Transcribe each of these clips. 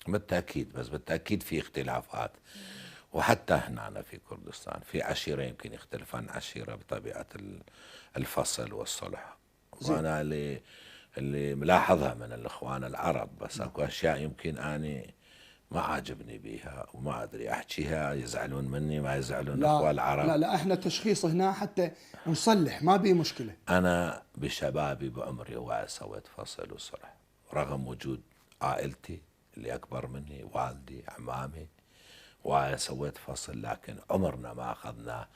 بالتأكيد، بس بالتأكيد في اختلافات. وحتى هنا في كردستان في عشيرة يمكن يختلف عن عشيرة بطبيعة الفصل والصلح. زين. وأنا اللي ملاحظها من الإخوان العرب، بس نعم. أكو أشياء يمكن أني ما عاجبني بيها وما أدري أحكيها، يزعلون مني ما يزعلون الإخوة لا العرب. لا لا، احنا تشخيص هنا حتى نصلح، ما بي مشكلة. أنا بشبابي بعمري هواي سويت فصل وصلح، رغم وجود عائلتي اللي أكبر مني، والدي، عمامي، وسويت فصل، لكن عمرنا ما أخذنا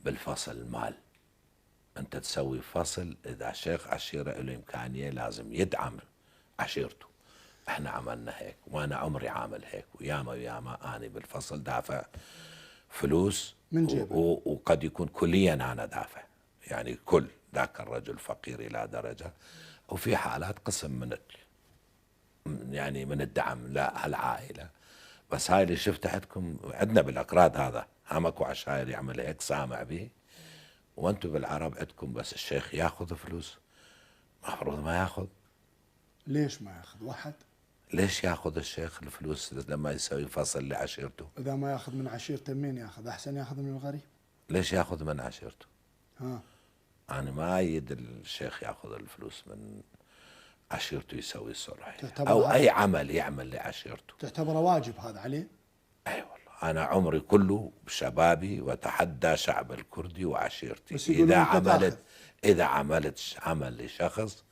بالفصل مال. أنت تسوي فصل إذا شيخ عشيرة له إمكانية لازم يدعم عشيرته. احنا عملنا هيك، وانا عمري عامل هيك، وياما وياما اني بالفصل دافع فلوس من جيبك. وقد يكون كليا انا دافع، يعني كل ذاك الرجل فقير الى درجه، وفي حالات قسم يعني من الدعم لا العائله. بس هاي اللي شفتها عندكم عندنا بالاكراد، هذا هم اكو عشاير يعمل هيك سامع به، وانتم بالعرب عندكم بس الشيخ ياخذ فلوس، المفروض ما ياخذ. ليش ما ياخذ واحد؟ ليش ياخذ الشيخ الفلوس لما يسوي فصل لعشيرته؟ اذا ما ياخذ من عشيرته مين ياخذ؟ احسن ياخذ من الغريب. ليش ياخذ من عشيرته؟ ها. انا ما ايد الشيخ ياخذ الفلوس من عشيرته يسوي صلح تعتبر او اي عمل يعمل لعشيرته. تعتبره واجب هذا عليه؟ اي والله انا عمري كله بشبابي واتحدى شعب الكردي وعشيرتي، بس يقولون انت تاخذ. اذا عملت عمل لشخص،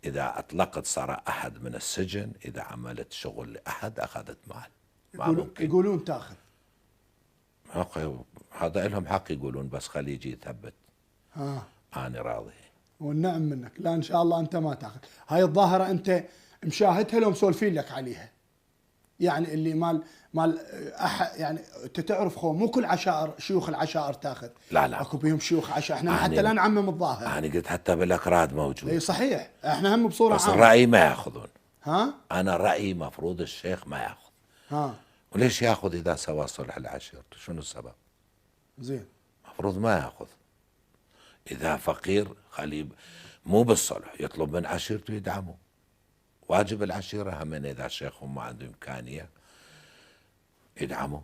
اذا اطلقت صار احد من السجن، اذا عملت شغل لاحد اخذت مال. ما ممكن. يقولون تاخذ. هذا لهم حق يقولون، بس خليه يجي يثبت. ها. انا راضي. والنعم منك. لا ان شاء الله انت ما تاخذ. هاي الظاهره انت مشاهدها لو مسولفين لك عليها، يعني اللي مال يعني انت تعرف خو مو كل عشائر شيوخ العشائر تاخذ. لا لا، اكو بيهم شيوخ عشائر، احنا حتى لا نعمم الظاهر. انا قلت حتى بالاكراد موجود. اي صحيح، احنا هم بصوره بس عامه. الرأي ما ياخذون. ها. انا رأيي مفروض الشيخ ما ياخذ. ها. وليش ياخذ اذا سوى صلح لعشيرته؟ شنو السبب؟ زين. مفروض ما ياخذ. اذا فقير خليه مو بالصلح يطلب من عشيرته يدعمه. واجب العشيرة هم اذا شيخهم ما عنده امكانية يدعمه.